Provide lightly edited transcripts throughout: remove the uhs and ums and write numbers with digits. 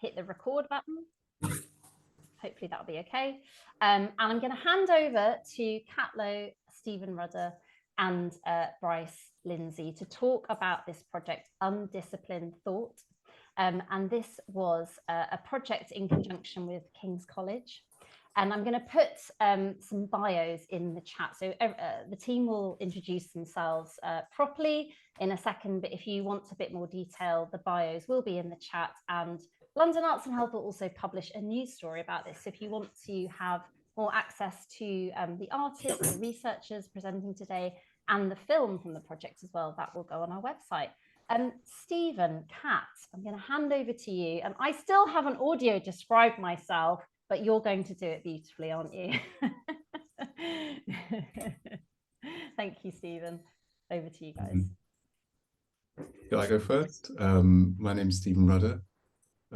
hit the record button. Hopefully that'll be okay. And I'm going to hand over to Kat Lowe, Stephen Rudder, and Bryce Lindsay to talk about this project, Undisciplined Thought. And this was a project in conjunction with King's College. And I'm going to put some bios in the chat. So the team will introduce themselves properly in a second, but if you want a bit more detail, the bios will be in the chat. And London Arts and Health will also publish a news story about this. So if you want to have more access to the artists, the researchers presenting today, and the film from the project as well, that will go on our website. Stephen, Kat, I'm going to hand over to you. And I still haven't audio described myself, but you're going to do it beautifully, aren't you? Thank you, Stephen. Over to you guys. Shall I go first? My name is Stephen Rudder.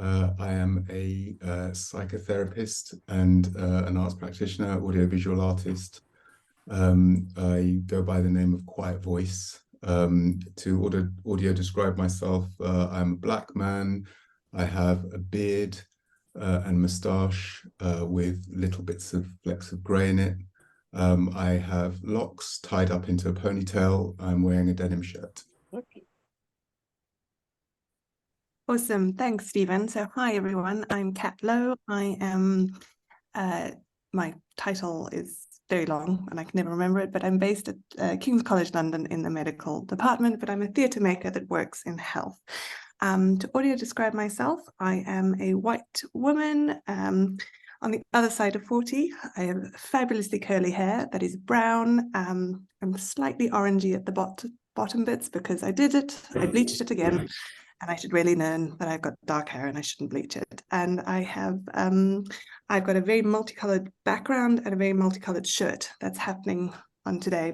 I am a psychotherapist and an arts practitioner, audiovisual artist. I go by the name of Quiet Voice. To audio describe myself, I'm a black man. I have a beard and moustache with little bits of flecks of grey in it. I have locks tied up into a ponytail. I'm wearing a denim shirt. Awesome. Thanks, Stephen. So hi, everyone. I'm Kat Lowe. I am, my title is very long and I can never remember it, but I'm based at King's College London in the medical department, but I'm a theatre maker that works in health. To audio describe myself, I am a white woman on the other side of 40. I have fabulously curly hair that is brown. I'm slightly orangey at the bottom bits because I did it. I bleached it again. And I should really learn that I've got dark hair and I shouldn't bleach it. And I have, I've got a very multicolored background and a very multicolored shirt that's happening on today.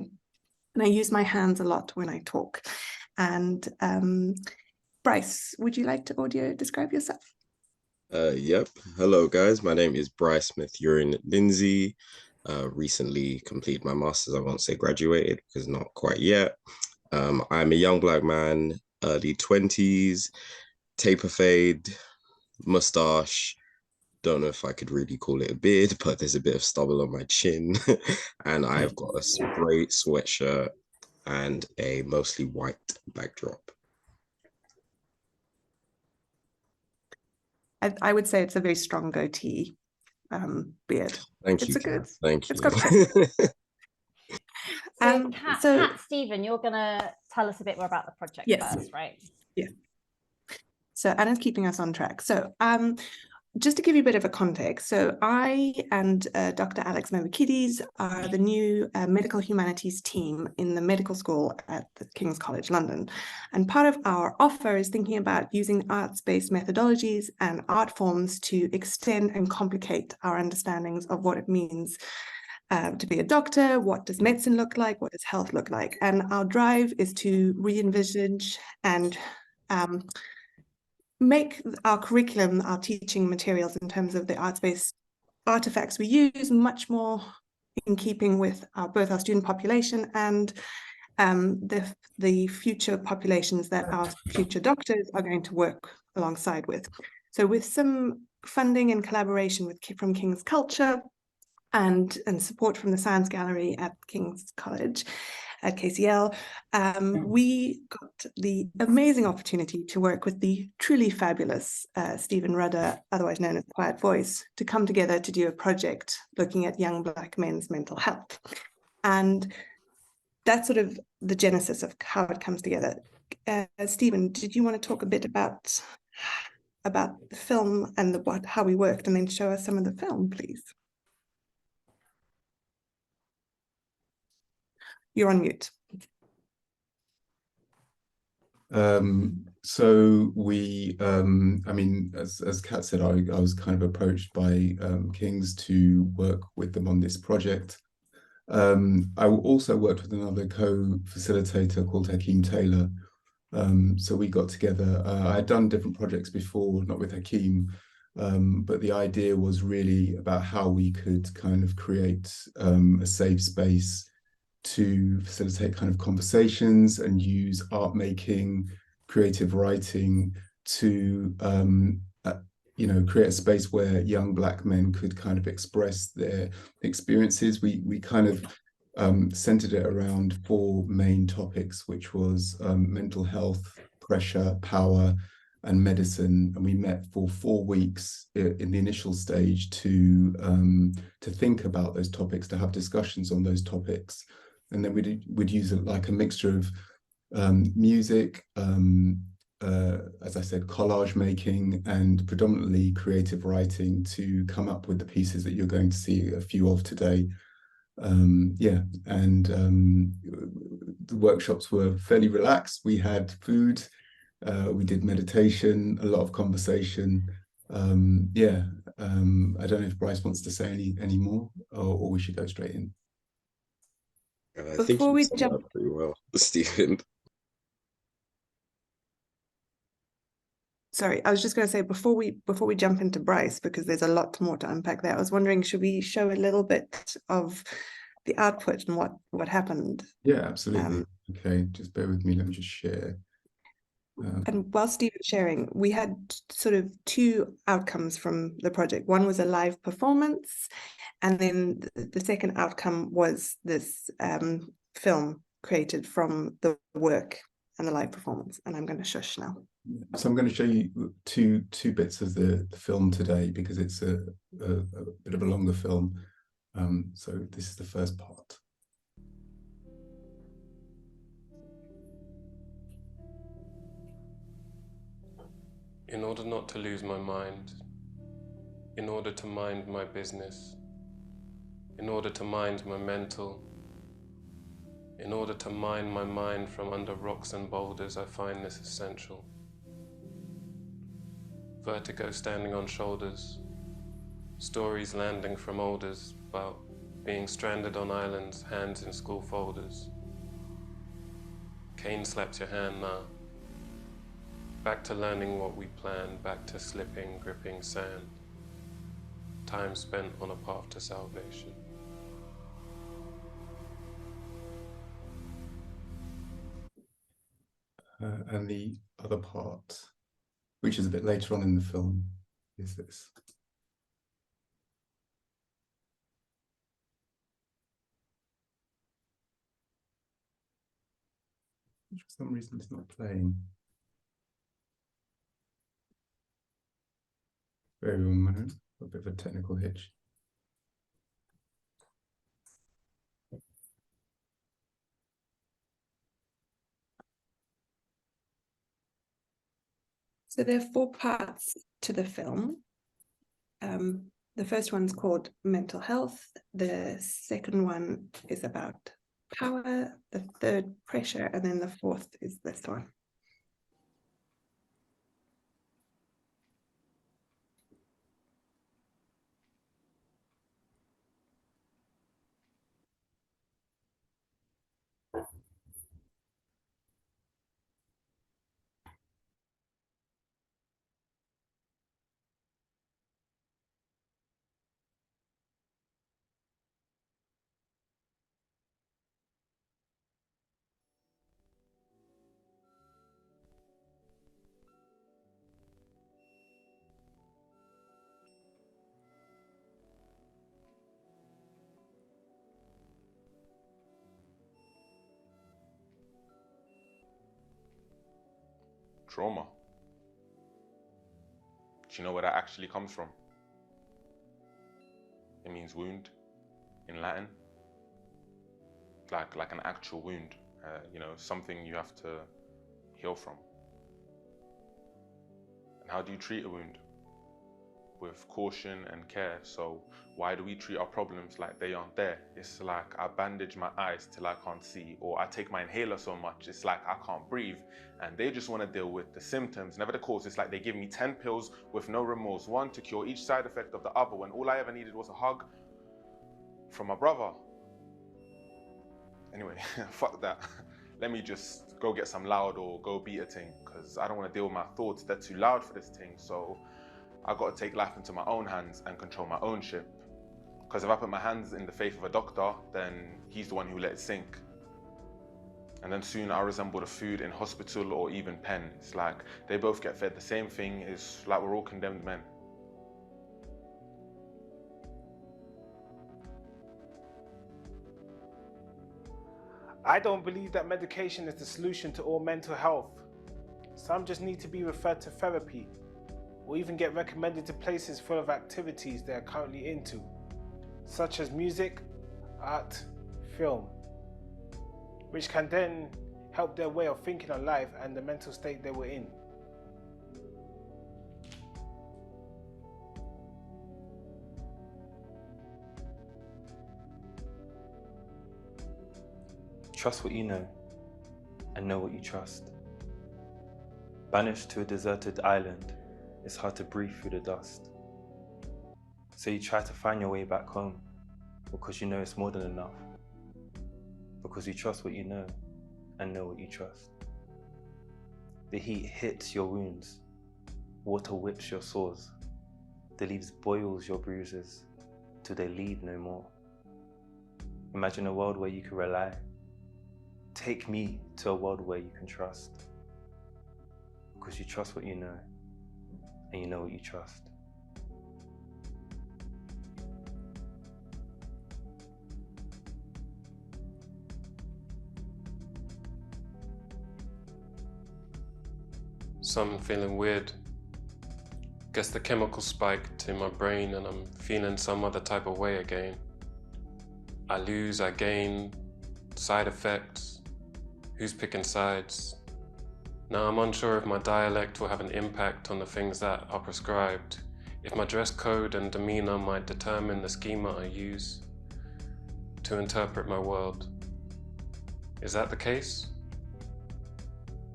And I use my hands a lot when I talk. And Bryce, would you like to audio describe yourself? Yep. Hello, guys. My name is Bryce Smith-Urin-Lindsay. Recently completed my master's. I won't say graduated because not quite yet. I'm a young black man, early 20s, taper fade, mustache. Don't know if I could really call it a beard, but there's a bit of stubble on my chin. And I've got a great sweatshirt and a mostly white backdrop. I would say it's a very strong goatee beard. Thank you. Thank you. It's got Kat, Stephen, you're going to tell us a bit more about the project first, right? Yeah. So Anna's keeping us on track. So just to give you a bit of a context, so I and Dr. Alex Mermikides are the new Medical Humanities team in the medical school at the King's College London. And part of our offer is thinking about using arts-based methodologies and art forms to extend and complicate our understandings of what it means to be a doctor, what does medicine look like, what does health look like. And our drive is to re-envisage and make our curriculum, our teaching materials in terms of the arts-based artifacts we use much more in keeping with both our student population and the future populations that our future doctors are going to work alongside with. So with some funding and collaboration from King's Culture and support from the Science Gallery at King's College, at KCL, we got the amazing opportunity to work with the truly fabulous Stephen Rudder, otherwise known as Quiet Voice, to come together to do a project looking at young black men's mental health. And that's sort of the genesis of how it comes together. Stephen, did you want to talk a bit about the film and how we worked, and then show us some of the film, please? You're on mute. So we, I mean, as Kat said, I was kind of approached by King's to work with them on this project. I also worked with another co-facilitator called Hakeem Taylor. So we got together. I had done different projects before, not with Hakeem, but the idea was really about how we could kind of create a safe space to facilitate kind of conversations and use art making, creative writing to create a space where young Black men could kind of express their experiences. We kind of centered it around 4 main topics, which was mental health, pressure, power, and medicine. And we met for 4 weeks in the initial stage to think about those topics, to have discussions on those topics. And then we'd use like a mixture of music, as I said, collage making, and predominantly creative writing to come up with the pieces that you're going to see a few of today. The workshops were fairly relaxed. We had food, we did meditation, a lot of conversation. I don't know if Bryce wants to say any more, or we should go straight in. I think Before you we summed jump, up pretty well, Stephen. sorry, I was just going to say before we jump into Bryce, because there's a lot more to unpack there. I was wondering, should we show a little bit of the output and what happened? Yeah, absolutely. Okay, just bear with me. Let me just share. And while Stephen's sharing, we had sort of 2 outcomes from the project. One was a live performance, and then the second outcome was this film created from the work and the live performance. And I'm going to shush now. So I'm going to show you two bits of the film today, because it's a bit of a longer film. So this is the first part. In order not to lose my mind, in order to mind my business, in order to mind my mental, in order to mind my mind from under rocks and boulders, I find this essential. Vertigo standing on shoulders, stories landing from olders about being stranded on islands, hands in school folders. Cane slaps your hand now. Back to learning what we planned, back to slipping, gripping sand. Time spent on a path to salvation. And the other part, which is a bit later on in the film, is this. Which for some reason it's not playing. Very one moment, a bit of a technical hitch. So there are 4 parts to the film. The first one's called mental health. The second one is about power. The third, pressure. And then the fourth is this one. Trauma. Do you know where that actually comes from? It means wound in Latin. Like an actual wound, something you have to heal from. And how do you treat a wound? With caution and care. So why do we treat our problems like they aren't there? It's like I bandage my eyes till I can't see, or I take my inhaler so much it's like I can't breathe, and they just want to deal with the symptoms, never the cause. It's like they give me 10 pills with no remorse, one to cure each side effect of the other, when all I ever needed was a hug from my brother. Anyway, fuck that. Let me just go get some loud or go beat a thing, because I don't want to deal with my thoughts. They're too loud for this thing. So I got to take life into my own hands and control my own ship. Because if I put my hands in the faith of a doctor, then he's the one who let it sink. And then soon I resemble the food in hospital or even pen. It's like they both get fed the same thing. It's like we're all condemned men. I don't believe that medication is the solution to all mental health. Some just need to be referred to therapy, or even get recommended to places full of activities they are currently into, such as music, art, film, which can then help their way of thinking on life and the mental state they were in. Trust what you know and know what you trust. Banished to a deserted island, it's hard to breathe through the dust. So you try to find your way back home because you know it's more than enough. Because you trust what you know and know what you trust. The heat hits your wounds, water whips your sores, the leaves boils your bruises till they lead no more. Imagine a world where you can rely. Take me to a world where you can trust. Because you trust what you know, and you know what you trust. So I'm feeling weird. Guess the chemical spiked in my brain and I'm feeling some other type of way again. I lose, I gain, side effects, who's picking sides? Now I'm unsure if my dialect will have an impact on the things that are prescribed, if my dress code and demeanor might determine the schema I use to interpret my world. Is that the case?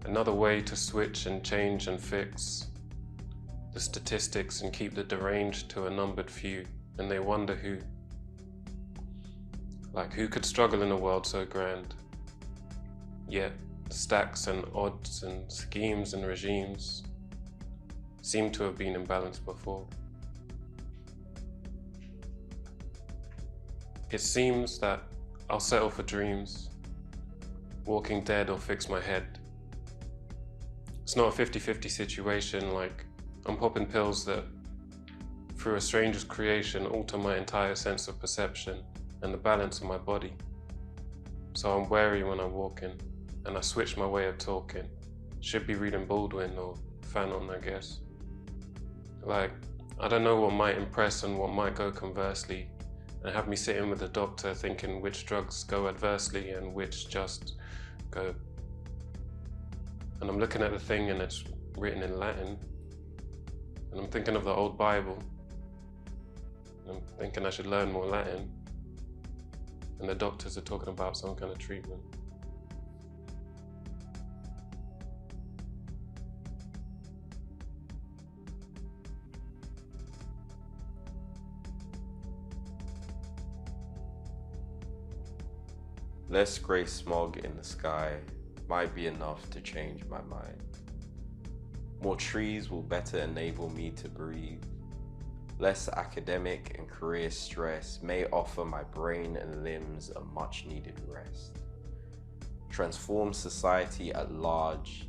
Another way to switch and change and fix the statistics and keep the deranged to a numbered few, and they wonder who. Like, who could struggle in a world so grand? Yet stacks and odds and schemes and regimes seem to have been imbalanced before. It seems that I'll settle for dreams, walking dead or fix my head. It's not a 50-50 situation, like I'm popping pills that, through a stranger's creation, alter my entire sense of perception and the balance of my body. So I'm wary when I'm walking, and I switch my way of talking. Should be reading Baldwin or Fanon, I guess. Like, I don't know what might impress and what might go conversely, and have me sitting with the doctor thinking which drugs go adversely and which just go. And I'm looking at the thing and it's written in Latin. And I'm thinking of the old Bible. And I'm thinking I should learn more Latin. And the doctors are talking about some kind of treatment. Less grey smog in the sky might be enough to change my mind. More trees will better enable me to breathe. Less academic and career stress may offer my brain and limbs a much needed rest. Transform society at large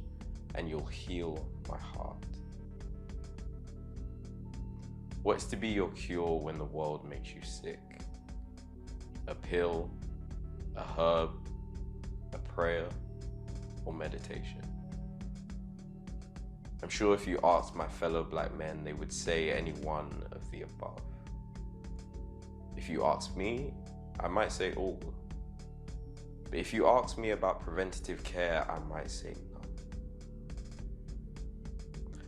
and you'll heal my heart. What's to be your cure when the world makes you sick? A pill, a herb, a prayer, or meditation? I'm sure if you asked my fellow black men, they would say any one of the above. If you ask me, I might say all. But if you ask me about preventative care, I might say none.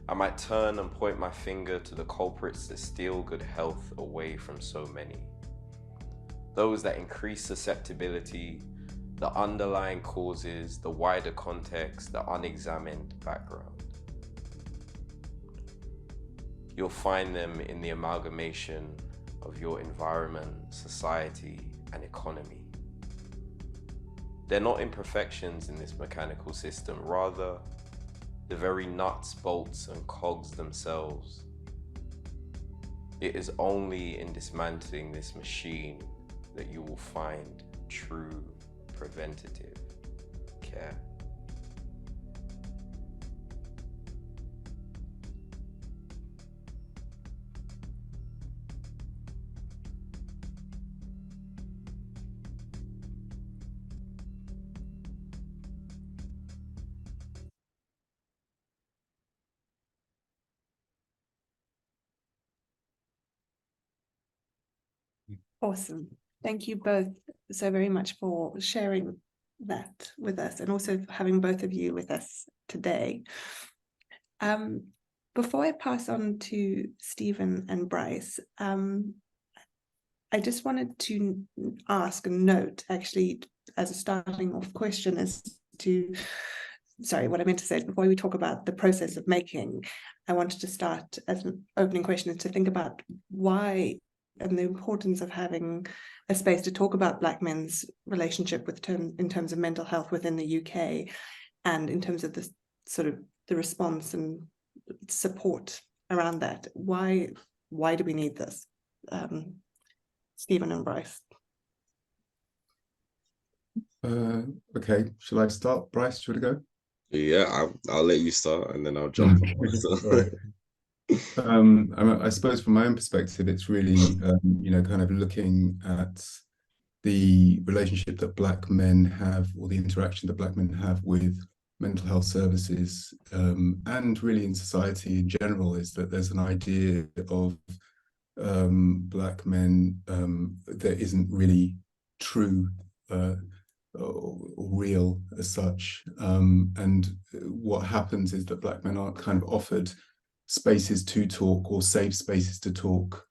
I might turn and point my finger to the culprits that steal good health away from so many. Those that increase susceptibility, the underlying causes, the wider context, the unexamined background. You'll find them in the amalgamation of your environment, society, and economy. They're not imperfections in this mechanical system, rather, the very nuts, bolts, and cogs themselves. It is only in dismantling this machine that you will find true preventative care. Awesome. Thank you both so very much for sharing that with us, and also having both of you with us today. Before I pass on to Stephen and Bryce, I just wanted to ask and note, actually, as a starting off question, as to, sorry, what I meant to say is, before we talk about the process of making, I wanted to start as an opening question is to think about why and the importance of having a space to talk about Black men's relationship with in terms of mental health within the UK, and in terms of the sort of the response and support around that. Why do we need this? Stephen and Bryce. Okay, shall I start? Bryce, do you want to go? Yeah, I'll let you start and then I'll jump on. Right. I suppose from my own perspective, it's really, kind of looking at the relationship that Black men have, or the interaction that Black men have with mental health services, and really in society in general, is that there's an idea of Black men that isn't really true or real as such. And what happens is that Black men aren't kind of offered spaces to talk, or safe spaces to talk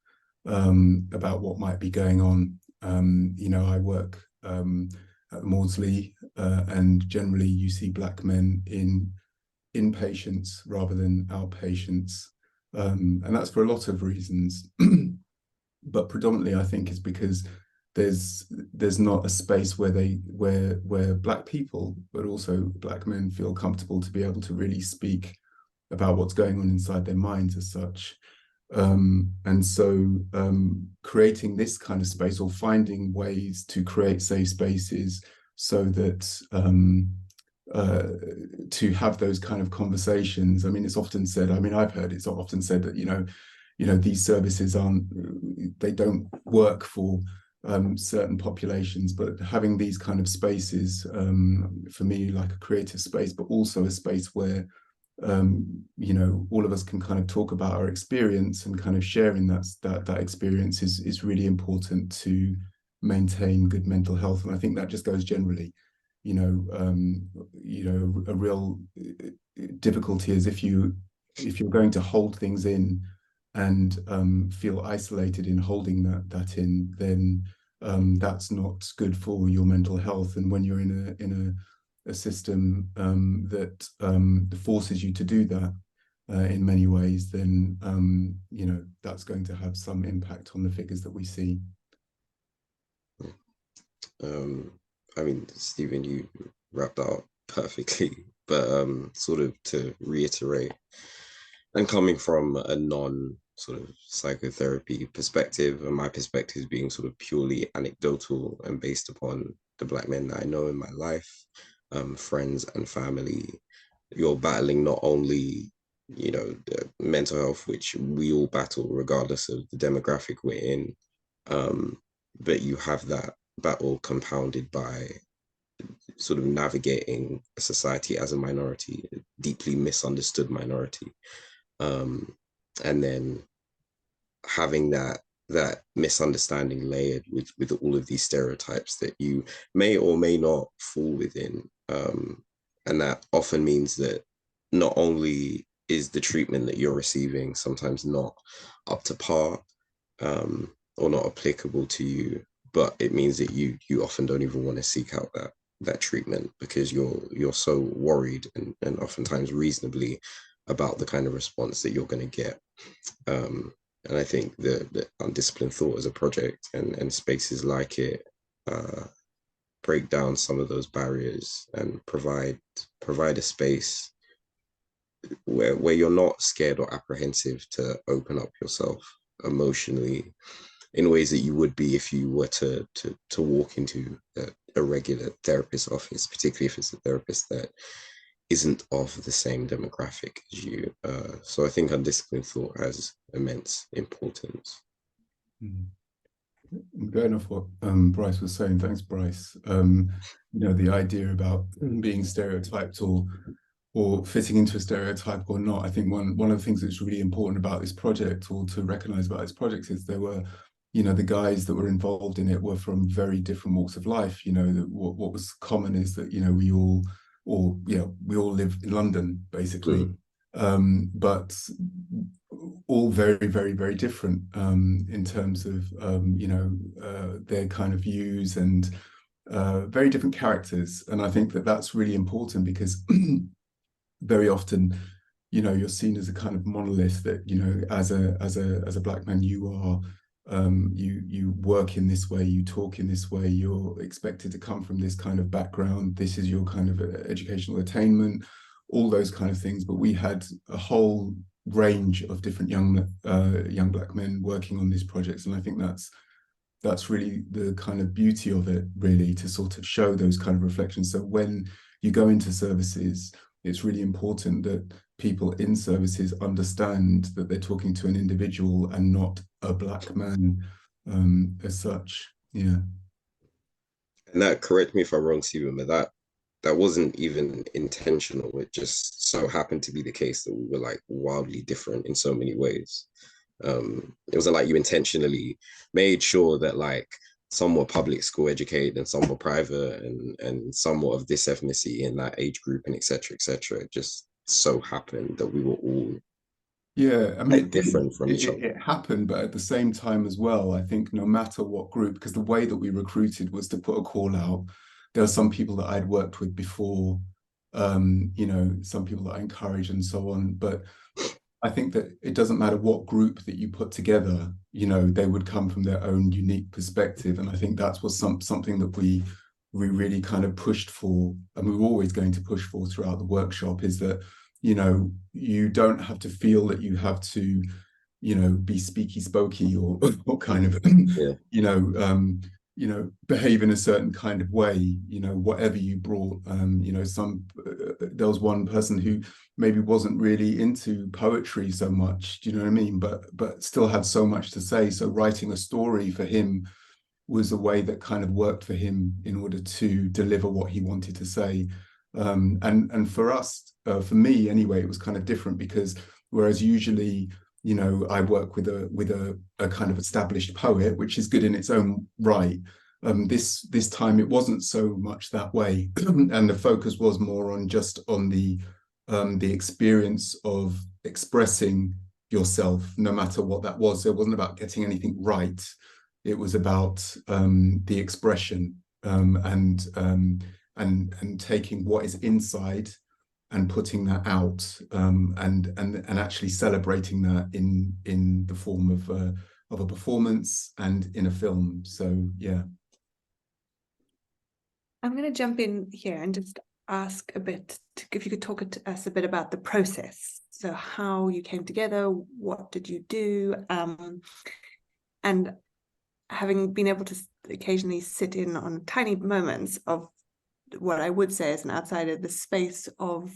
about what might be going on. I work at Maudsley, and generally you see Black men in inpatients rather than outpatients, and that's for a lot of reasons. But predominantly, I think, is because there's not a space where Black people, but also Black men, feel comfortable to be able to really speak about what's going on inside their minds as such. And so creating this kind of space, or finding ways to create safe spaces so that to have those kind of conversations. I mean, it's often said, I've heard it's often said that, these services they don't work for certain populations, but having these kind of spaces, for me, like a creative space, but also a space where all of us can kind of talk about our experience, and kind of sharing that experience is really important to maintain good mental health. And I think that just goes generally. A real difficulty is if you're going to hold things in and feel isolated in holding that in, then that's not good for your mental health. And when you're in a system that forces you to do that in many ways, then that's going to have some impact on the figures that we see. Stephen, you wrapped out perfectly, but sort of to reiterate, and coming from a non sort of psychotherapy perspective, and my perspective being sort of purely anecdotal and based upon the Black men that I know in my life, friends and family, you're battling not only the mental health, which we all battle regardless of the demographic we're in, but you have that battle compounded by sort of navigating a society as a minority, a deeply misunderstood minority, and then having that misunderstanding layered with all of these stereotypes that you may or may not fall within, and that often means that not only is the treatment that you're receiving sometimes not up to par, or not applicable to you, but it means that you often don't even want to seek out that treatment because you're so worried and oftentimes reasonably about the kind of response that you're going to get. And I think the Undisciplined Thought as a project and spaces like it break down some of those barriers and provide a space where you're not scared or apprehensive to open up yourself emotionally in ways that you would be if you were to walk into a regular therapist's office, particularly if it's a therapist that isn't of the same demographic as you. So I think Undisciplined Thought has immense importance. Going off what Bryce was saying, thanks, Bryce. The idea about being stereotyped or fitting into a stereotype or not. I think one of the things that's really important about this project, or to recognize about this project, is there were you know, the guys that were involved in it were from very different walks of life. You know, what was common is that, you know, we all live in London, basically. But all very, very, very different in terms of, you know, their kind of views and very different characters. And I think that that's really important because very often, you know, you're seen as a kind of monolith that, you know, as a Black man, you are, you work in this way, you talk in this way, you're expected to come from this kind of background, this is your kind of educational attainment, all those kind of things. But we had a whole range of different young Black men working on these projects, and I think that's really the kind of beauty of it, really, to sort of show those kind of reflections. So when you go into services, it's really important that people in services understand that they're talking to an individual and not a Black man as such. Yeah. And that, correct me if I'm wrong, Stephen, but that wasn't even intentional. It just so happened to be the case that we were like wildly different in so many ways. It wasn't like you intentionally made sure that like some were public school educated and some were private, and some were of this ethnicity in that age group, and etc. etc. It just so happened that we were all I mean, different from each other. It happened, but at the same time as well, I think no matter what group, because the way that we recruited was to put a call out. There are some people that I'd worked with before, you know, some people that I encourage and so on. But I think that it doesn't matter what group that you put together, you know, they would come from their own unique perspective. And I think that's was something that we really kind of pushed for, and we were always going to push for throughout the workshop, is that, you know, you don't have to feel that you have to, you know, be speaky spokey or kind of, you know, behave in a certain kind of way, you know, whatever you brought. You know, there was one person who maybe wasn't really into poetry so much, do you know what I mean? But still had so much to say. So writing a story for him was a way that kind of worked for him in order to deliver what he wanted to say. And for us, for me anyway, it was kind of different, because whereas usually, you know, I work with a kind of established poet, which is good in its own right. This time it wasn't so much that way, and the focus was more on just on the experience of expressing yourself, no matter what that was. It wasn't about getting anything right. It was about the expression and taking what is inside and putting that out, and actually celebrating that in the form of a performance and in a film. So yeah. I'm going to jump in here and just ask a bit, if you could talk to us a bit about the process. So how you came together, what did you do, and having been able to occasionally sit in on tiny moments of what I would say as an outsider, the space of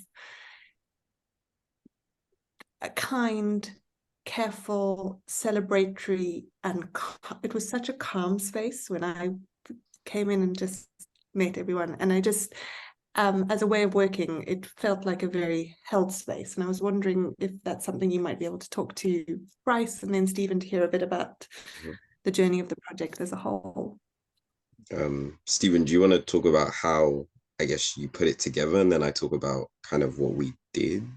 a kind, careful, celebratory, and it was such a calm space when I came in and just met everyone. And I just, as a way of working, it felt like a very held space. And I was wondering if that's something you might be able to talk to Bryce and then Stephen to hear a bit about the journey of the project as a whole. Stephen, do you want to talk about how, I guess, you put it together, and then I talk about kind of what we did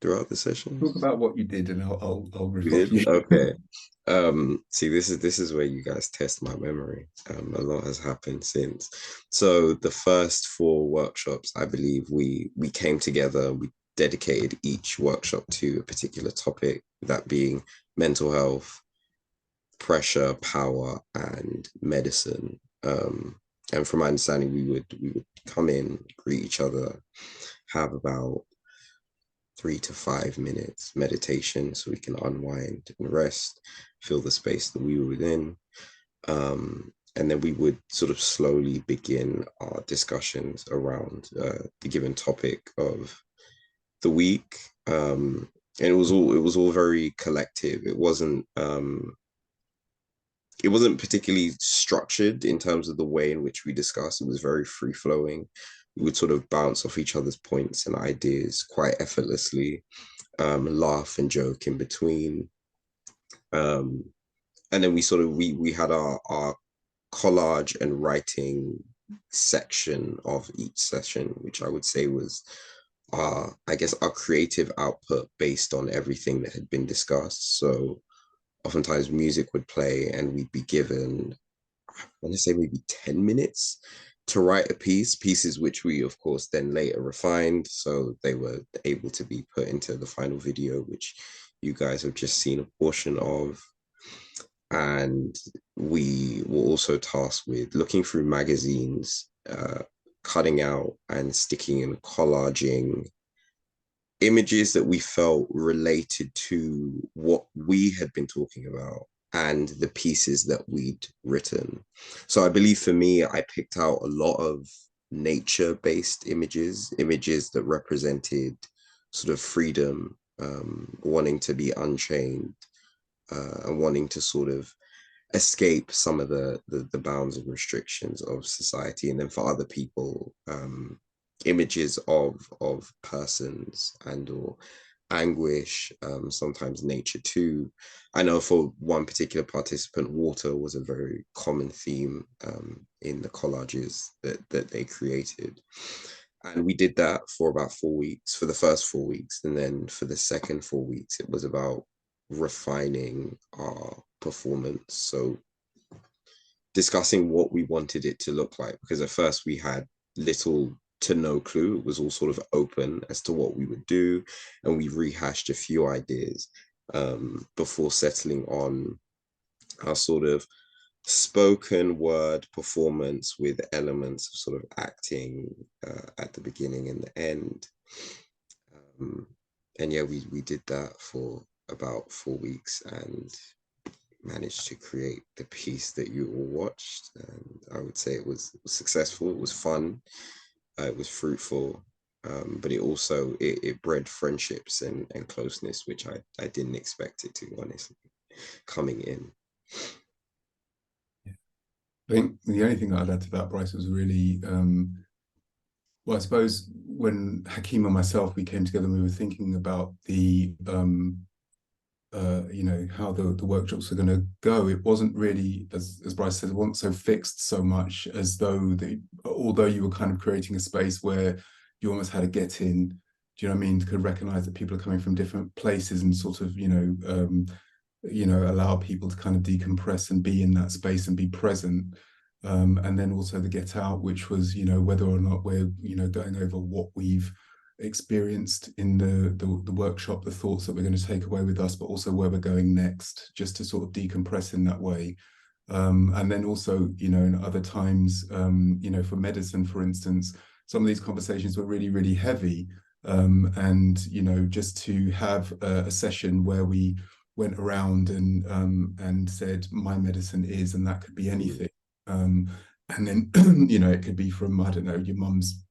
throughout the session? Talk about what you did, and I'll reflect you. Okay. See, this is where you guys test my memory. A lot has happened since. So the first 4 workshops, I believe we came together, we dedicated each workshop to a particular topic, that being mental health, pressure, power, and medicine. And from my understanding, we would come in, greet each other, have about 3 to 5 minutes meditation so we can unwind and rest, feel the space that we were within. And then we would sort of slowly begin our discussions around the given topic of the week. And it was all very collective. It wasn't particularly structured in terms of the way in which we discussed. It was very free flowing. We would sort of bounce off each other's points and ideas quite effortlessly, laugh and joke in between. And and then we had our collage and writing section of each session, which I would say was I guess our creative output based on everything that had been discussed. So oftentimes music would play and we'd be given, I want to say maybe 10 minutes to write a pieces which we of course then later refined, so they were able to be put into the final video, which you guys have just seen a portion of. And we were also tasked with looking through magazines, cutting out and sticking and collaging images that we felt related to what we had been talking about and the pieces that we'd written. So I believe for me, I picked out a lot of nature-based images that represented sort of freedom, wanting to be unchained, and wanting to sort of escape some of the bounds and restrictions of society. And then for other people, images of persons and or anguish, sometimes nature too. I know for one particular participant, water was a very common theme in the collages that they created. And we did that for about 4 weeks, for the first 4 weeks. And then for the second 4 weeks, it was about refining our performance. So discussing what we wanted it to look like, because at first we had little to no clue. It was all sort of open as to what we would do, and we rehashed a few ideas before settling on our sort of spoken word performance with elements of sort of acting at the beginning and the end. And yeah, we did that for about 4 weeks and managed to create the piece that you all watched. And I would say it was successful. It was fun. It was fruitful, but it also it bred friendships and closeness, which I didn't expect it to, honestly, coming in. I think the only thing that I'd add to that, Bryce, was really, well, I suppose when Hakeem and myself, we came together and we were thinking about the, you know, how the workshops are going to go. It wasn't really, as Bryce said, it wasn't so fixed so much as though although you were kind of creating a space where you almost had to get in, do you know what I mean, could recognize that people are coming from different places and sort of, you know, allow people to kind of decompress and be in that space and be present. And then also the get out, which was, you know, whether or not we're, you know, going over what we've experienced in the workshop, the thoughts that we're going to take away with us, but also where we're going next, just to sort of decompress in that way. And then also, you know, in other times, you know, for medicine, for instance, some of these conversations were really, really heavy. And, you know, just to have a session where we went around and said, my medicine is, and that could be anything. And then, you know, it could be from, I don't know, your mum's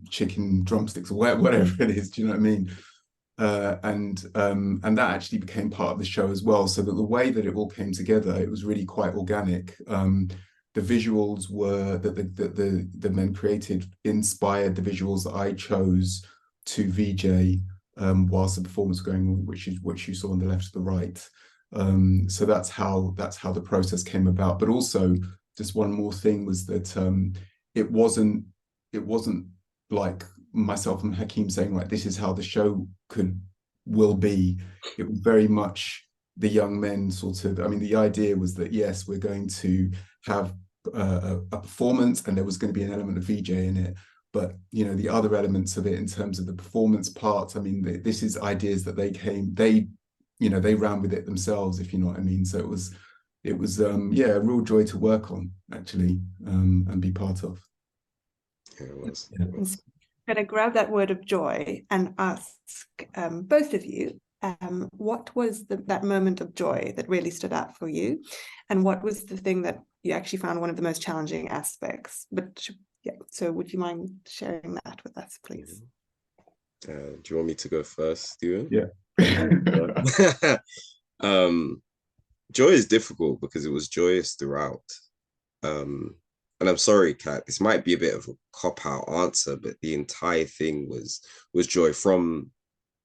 chicken drumsticks or whatever it is, do you know what I mean? And that actually became part of the show as well, so that the way that it all came together, it was really quite organic. The visuals were that the men created inspired the visuals that I chose to VJ whilst the performance was going on, which is what you saw on the left to the right. So that's how the process came about. But also, just one more thing was that it wasn't like myself and Hakeem saying, like, this is how the show will be. It was very much the young men sort of, I mean, the idea was that, yes, we're going to have a performance and there was going to be an element of VJ in it. But, you know, the other elements of it in terms of the performance part, I mean, this is ideas that they ran with it themselves, if you know what I mean. So it was yeah, a real joy to work on, actually, and be part of. Yeah, it was. Yeah. I'm going to grab that word of joy and ask both of you, what was that moment of joy that really stood out for you? And what was the thing that you actually found one of the most challenging aspects? But yeah, so would you mind sharing that with us, please? Do you want me to go first, Stephen? Yeah. Joy is difficult because it was joyous throughout. And I'm sorry, Kat, this might be a bit of a cop-out answer, but the entire thing was joy. From,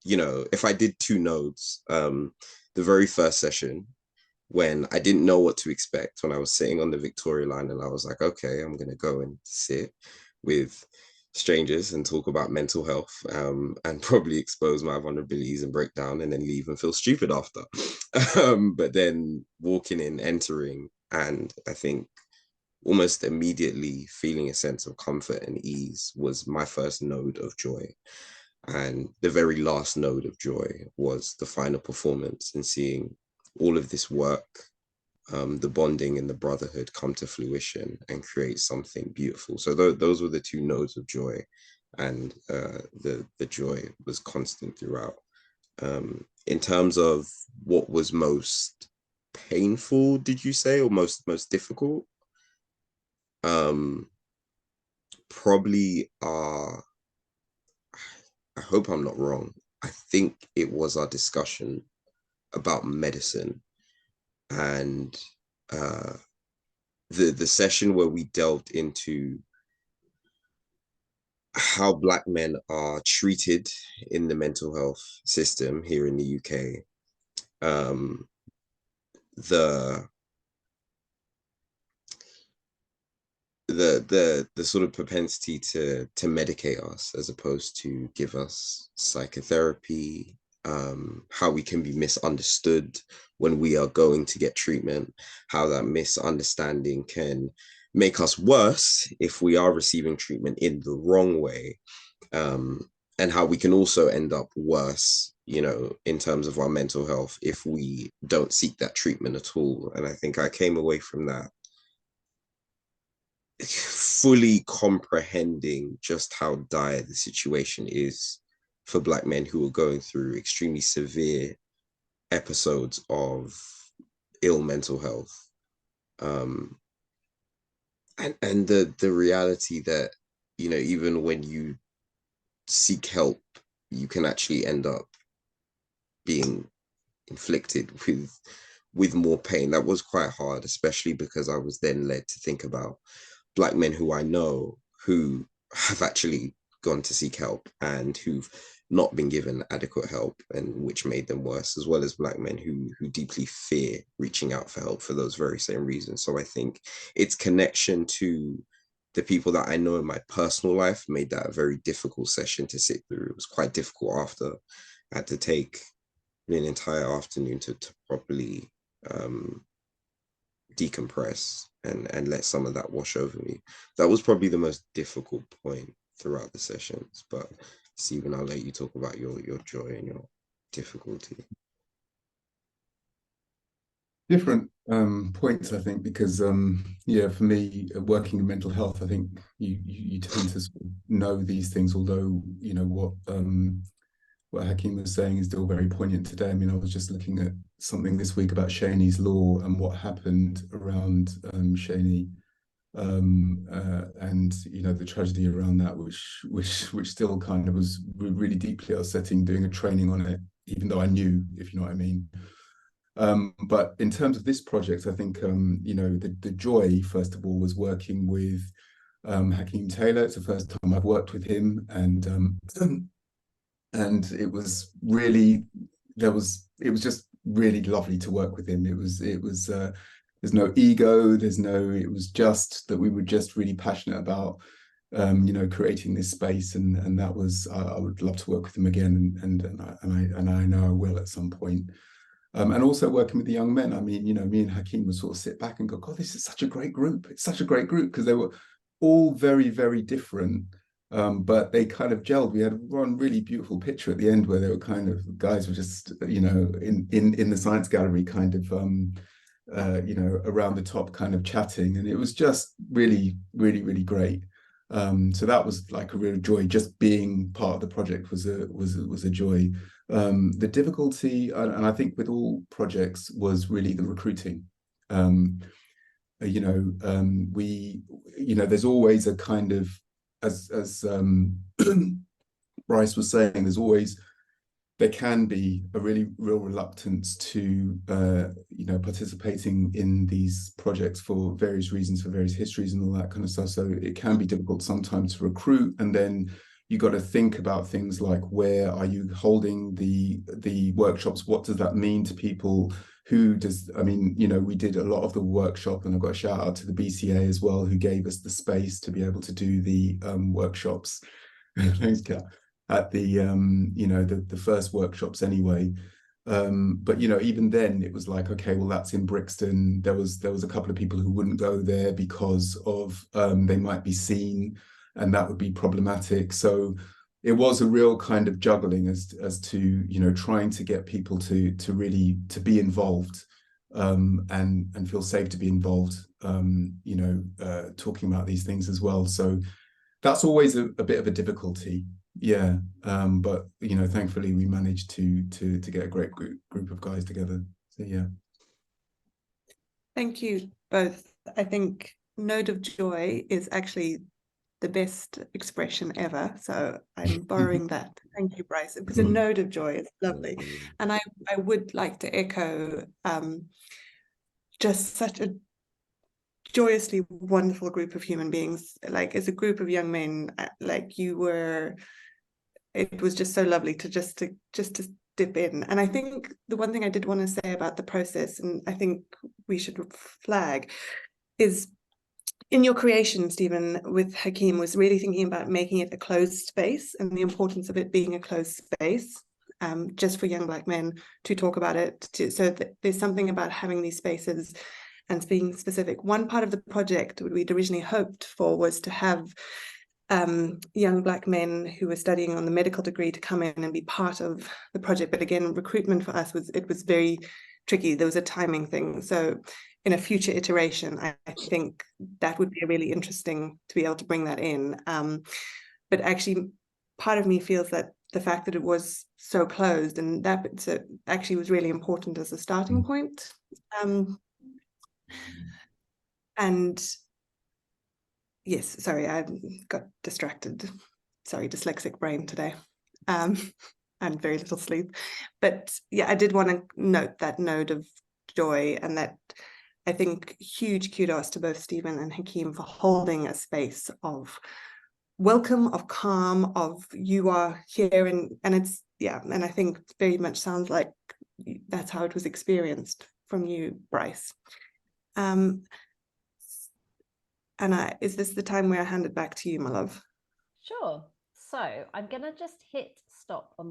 you know, if I did 2 nodes, the very first session, when I didn't know what to expect, when I was sitting on the Victoria line and I was like, okay, I'm going to go and sit with strangers and talk about mental health, and probably expose my vulnerabilities and break down and then leave and feel stupid after. But then walking in, entering, and I think almost immediately feeling a sense of comfort and ease was my first node of joy. And the very last node of joy was the final performance and seeing all of this work, the bonding and the brotherhood come to fruition and create something beautiful. So those were the two nodes of joy, and the joy was constant throughout. In terms of what was most painful, did you say, or most difficult? Probably I hope I'm not wrong. I think it was our discussion about medicine, and the session where we delved into how Black men are treated in the mental health system here in the UK. The sort of propensity to medicate us as opposed to give us psychotherapy, how we can be misunderstood when we are going to get treatment, how that misunderstanding can make us worse if we are receiving treatment in the wrong way, and how we can also end up worse, you know, in terms of our mental health if we don't seek that treatment at all. And I think I came away from that fully comprehending just how dire the situation is for Black men who are going through extremely severe episodes of ill mental health. And the reality that, you know, even when you seek help, you can actually end up being inflicted with more pain. That was quite hard, especially because I was then led to think about Black men who I know who have actually gone to seek help and who've not been given adequate help, and which made them worse, as well as Black men who deeply fear reaching out for help for those very same reasons. So I think its connection to the people that I know in my personal life made that a very difficult session to sit through. It was quite difficult after. I had to take an entire afternoon to properly decompress and let some of that wash over me. That was probably the most difficult point throughout the sessions. But Stephen, I'll let you talk about your joy and your difficulty. Different points, I think, because yeah, for me, working in mental health, I think you tend to sort of know these things, although, you know, what Hakeem was saying is still very poignant today. I mean, I was just looking at something this week about Shaney's law and what happened around Shaney, and, you know, the tragedy around that, which still kind of was really deeply upsetting, doing a training on it, even though I knew, if you know what I mean. But in terms of this project, I think, you know, the joy, first of all, was working with Hakeem Taylor. It's the first time I've worked with him, and it was really, it was just really lovely to work with him. It was there's no ego, it was just that we were just really passionate about, you know, creating this space, and that was, I would love to work with him again, and I know I will at some point. And also working with the young men. I mean, you know, me and Hakeem would sort of sit back and go, God, this is such a great group. It's such a great group, because they were all very, very different. But they kind of gelled. We had one really beautiful picture at the end where they were kind of, guys were just, you know, in the science gallery, kind of, you know, around the top, kind of chatting, and it was just really, really, really great. So that was like a real joy. Just being part of the project was a joy. The difficulty, and I think with all projects, was really the recruiting. You know, you know, there's always a kind of, as Bryce was saying, there can be a real reluctance to, you know, participating in these projects for various reasons, for various histories and all that kind of stuff. So it can be difficult sometimes to recruit, and then you got to think about things like, where are you holding the workshops? What does that mean to people who does, I mean, you know, we did a lot of the workshop, and I've got a shout out to the BCA as well, who gave us the space to be able to do the workshops. Thanks, Kat. At the, you know, the first workshops anyway. But, you know, even then it was like, okay, well, that's in Brixton. There was a couple of people who wouldn't go there because of they might be seen, and that would be problematic. So it was a real kind of juggling as to, you know, trying to get people to really to be involved, and feel safe to be involved, you know, talking about these things as well. So that's always a bit of a difficulty. Yeah, but you know, thankfully we managed to get a great group of guys together. So yeah. Thank you both. I think Node of Joy is actually the best expression ever, so I'm borrowing that. Thank you, Bryce. It was a node of joy. It's lovely. And I would like to echo just such a joyously wonderful group of human beings. Like, as a group of young men, like you were, it was just so lovely to just to dip in. And I think the one thing I did want to say about the process, and I think we should flag, is in your creation, Stephen, with Hakeem, was really thinking about making it a closed space and the importance of it being a closed space, just for young Black men to talk about it. So there's something about having these spaces and being specific. One part of the project we'd originally hoped for was to have young Black men who were studying on the medical degree to come in and be part of the project. But again, recruitment for us was very tricky. There was a timing thing. So in a future iteration, I think that would be really interesting to be able to bring that in. But actually, part of me feels that the fact that it was so closed, and that actually was really important as a starting point. And yes, sorry, I got distracted. Sorry, dyslexic brain today. And very little sleep. But yeah, I did want to note that node of joy, and that I think huge kudos to both Stephen and Hakeem for holding a space of welcome, of calm, of you are here, and it's, yeah, and I think very much sounds like that's how it was experienced from you, Bryce. And is this the time where I hand it back to you, my love? Sure. So I'm going to just hit stop on